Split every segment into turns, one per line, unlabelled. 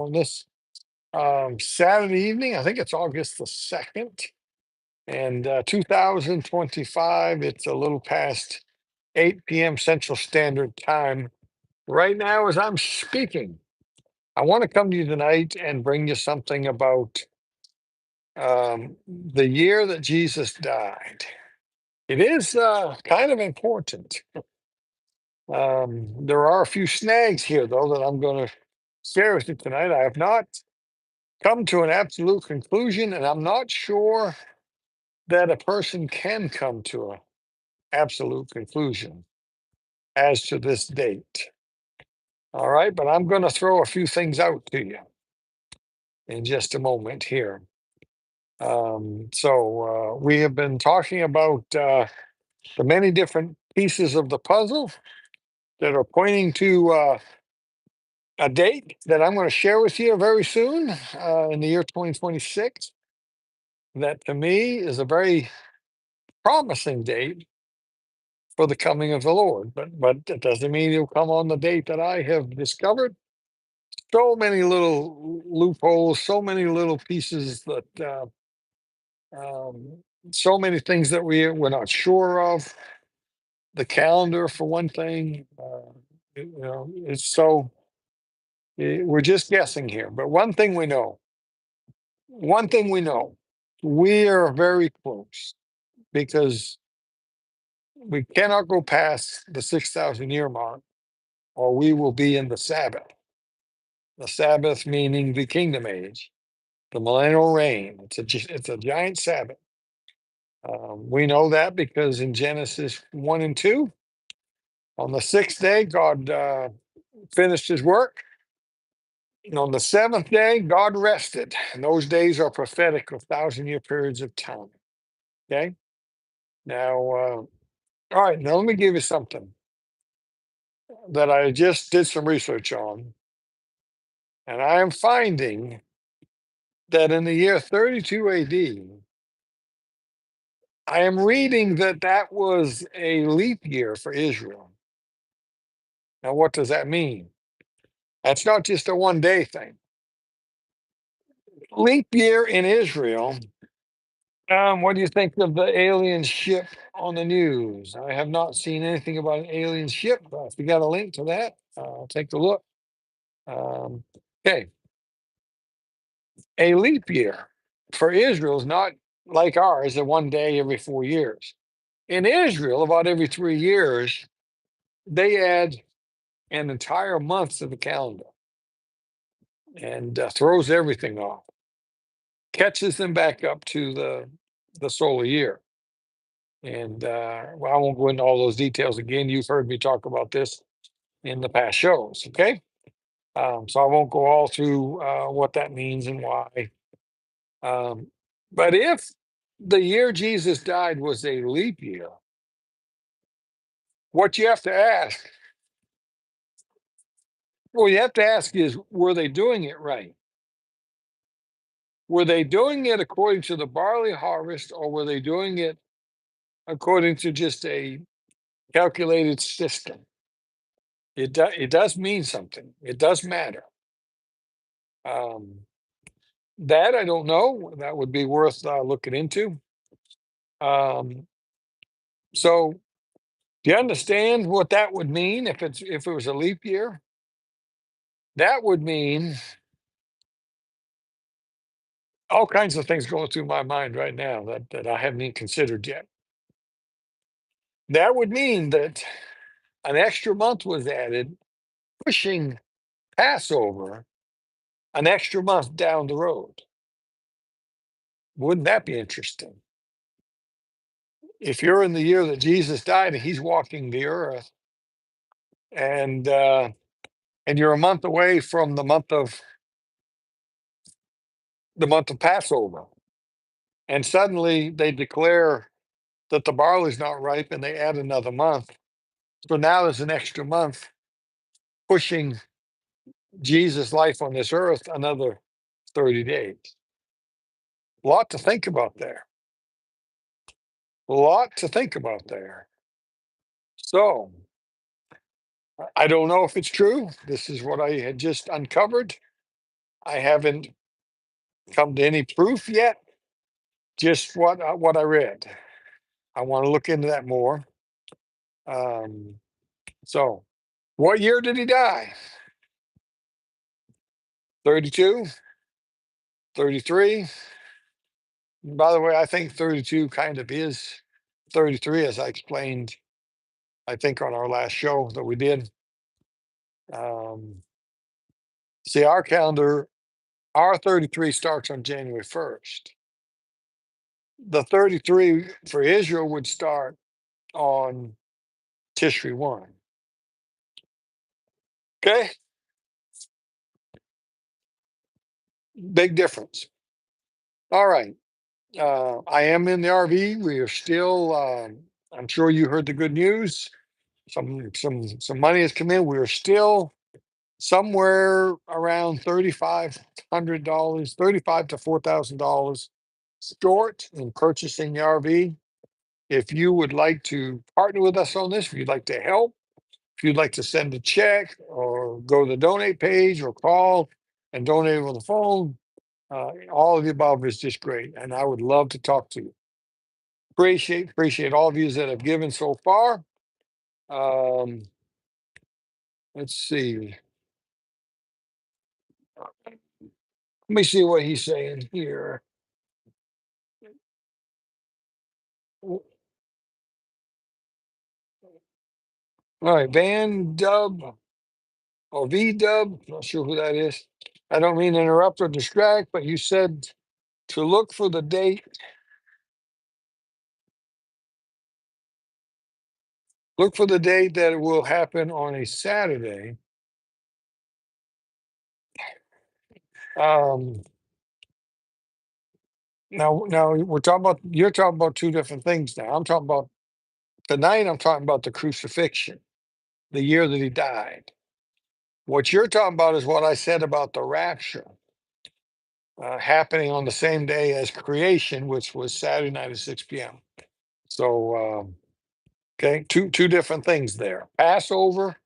on this Saturday evening. I think it's August the 2nd, and 2025. It's a little past 8 p.m. Central Standard Time. Right now, as I'm speaking, I want to come to you tonight and bring you something about the year that Jesus died. It is kind of important. There are a few snags here, though, that I'm going to share with you tonight. I have not come to an absolute conclusion, and I'm not sure that a person can come to an absolute conclusion as to this date. All right, but I'm going to throw a few things out to you in just a moment here. We have been talking about the many different pieces of the puzzle that are pointing to a date that I'm going to share with you very soon in the year 2026. That to me is a very promising date for the coming of the Lord. But it doesn't mean he'll come on the date that I have discovered. So many little loopholes, so many little pieces that, so many things that we're not sure of. The calendar, for one thing, it's so we're just guessing here. But one thing we know, we are very close because we cannot go past the 6,000 year mark, or we will be in the Sabbath. The Sabbath meaning the kingdom age, the millennial reign. It's a giant Sabbath. We know that because in Genesis 1 and 2, on the sixth day, God finished his work. And on the seventh day, God rested. And those days are prophetic of 1,000 year periods of time. Okay. Now, all right. Now, let me give you something that I just did some research on. And I am finding that in the year 32 AD, I am reading that that was a leap year for Israel. Now, what does that mean? That's not just a 1 day thing. Leap year in Israel. What do you think of the alien ship on the news? I have not seen anything about an alien ship. If you got a link to that, I'll take a look. Um, okay, a leap year for Israel is not like ours, a 1 day every 4 years. In Israel, about every 3 years, they add an entire month to the calendar and throws everything off, catches them back up to the solar year. And well, I won't go into all those details again. You've heard me talk about this in the past shows. Okay. So I won't go all through what that means and why. Um, but if the year Jesus died was a leap year, what you have to ask, well, you have to ask is, were they doing it right? Were they doing it according to the barley harvest, or were they doing it according to just a calculated system? It does mean something. It does matter. Um, that I don't know. That would be worth looking into. Um, so, do you understand what that would mean if it was a leap year? That would mean all kinds of things going through my mind right now that I haven't even considered yet. That would mean that an extra month was added, pushing Passover an extra month down the road. Wouldn't that be interesting? If you're in the year that Jesus died and he's walking the earth, and and you're a month away from the month of Passover, and suddenly they declare that the barley's not ripe and they add another month. So now there's an extra month pushing Jesus' life on this earth another 30 days. A lot to think about there. A lot to think about there. So I don't know if it's true. This is what I had just uncovered. I haven't come to any proof yet, just what I read. I want to look into that more. Um, so, what year did he die? 32, 33. By the way, I think 32 kind of is 33, as I explained, I think, on our last show that we did. Um, See, our calendar, our 33 starts on January 1st. The 33 for Israel would start on Tishri 1. Okay, big difference. All right. I am in the RV. We are still, I'm sure you heard the good news. Some money has come in. We are still somewhere around $3,500, 35 to $4,000 short in purchasing the RV. If you would like to partner with us on this, if you'd like to help, if you'd like to send a check or go to the donate page or call and donate over the phone, all of the above is just great. And I would love to talk to you. Appreciate all of you that have given so far. Um, let's see. Let me see what he's saying here. All right, Van Dub or V Dub, not sure who that is. I don't mean to interrupt or distract, but you said to look for the date. Look for the date that it will happen on a Saturday. Um, now you're talking about two different things now. I'm talking about tonight. I'm talking about the crucifixion, the year that he died. What you're talking about is what I said about the rapture happening on the same day as creation, which was Saturday night at 6 p.m. So, okay, two different things there. Passover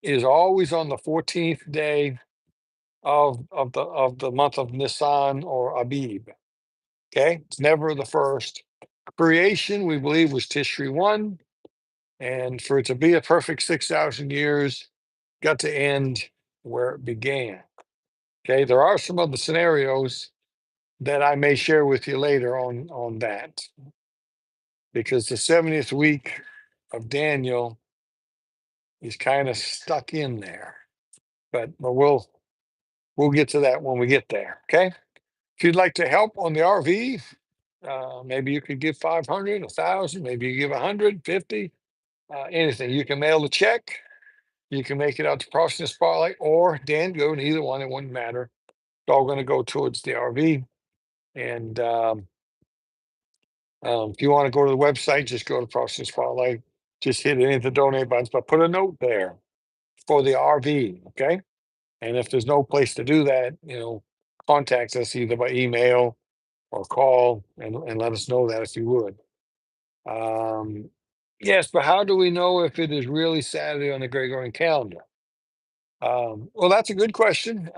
is always on the 14th day of the month of Nisan or Abib. Okay, it's never the first. Creation, we believe, was Tishri 1, and for it to be a perfect 6,000 years, got to end where it began. Okay, there are some other scenarios that I may share with you later on that, because the 70th week of Daniel is kind of stuck in there. But we'll get to that when we get there. Okay. If you'd like to help on the RV, maybe you could give 500, 1,000, maybe you give 150, anything. You can mail the check. You can make it out to Prophecy Spotlight or Dan Goon, either one. It wouldn't matter. It's all going to go towards the RV. And if you want to go to the website, just go to Prophecy Spotlight. Just hit any of the donate buttons, but put a note there for the RV. Okay. And if there's no place to do that, contact us either by email or call and let us know that if you would. Yes, but how do we know if it is really Saturday on the Gregorian calendar? Well, that's a good question.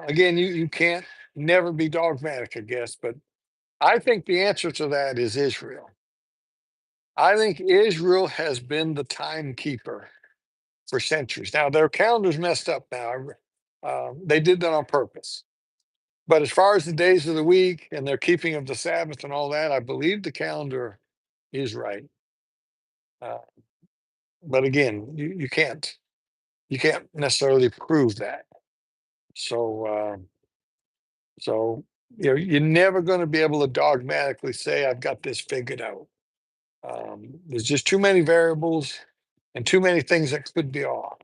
Again, you can't never be dogmatic, I guess, but I think the answer to that is Israel. I think Israel has been the timekeeper for centuries. Now, their calendar's messed up now. They did that on purpose. But as far as the days of the week and their keeping of the Sabbath and all that, I believe the calendar is right. Uh, but again, you can't necessarily prove that. So you're never going to be able to dogmatically say I've got this figured out. There's just too many variables and too many things that could be off.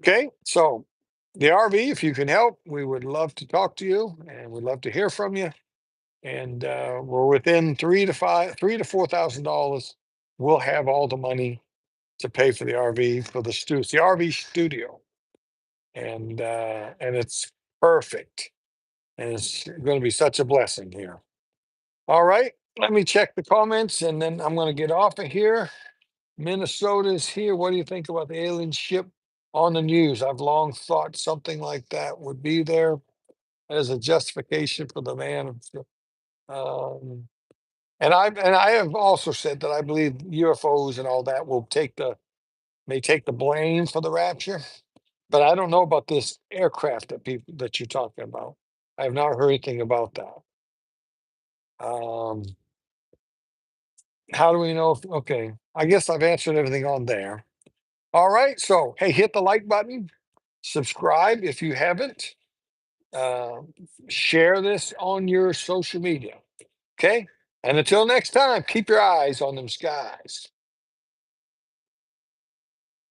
Okay, so the RV, if you can help, we would love to talk to you and we'd love to hear from you. And we're within $3,000 to $4,000. We'll have all the money to pay for the RV for the RV studio, and it's perfect, and it's going to be such a blessing here. All right, let me check the comments, and then I'm going to get off of here. Minnesota's here. What do you think about the alien ship on the news. I've long thought something like that would be there as a justification for the man. Um, and I have also said that I believe UFOs and all that will may take the blame for the rapture. But I don't know about this aircraft that you're talking about. I have not heard anything about that. Um, how do we know if, okay, I guess I've answered everything on there. All right, so hey, hit the like button, subscribe if you haven't, uh, share this on your social media. Okay, and until next time, keep your eyes on them skies.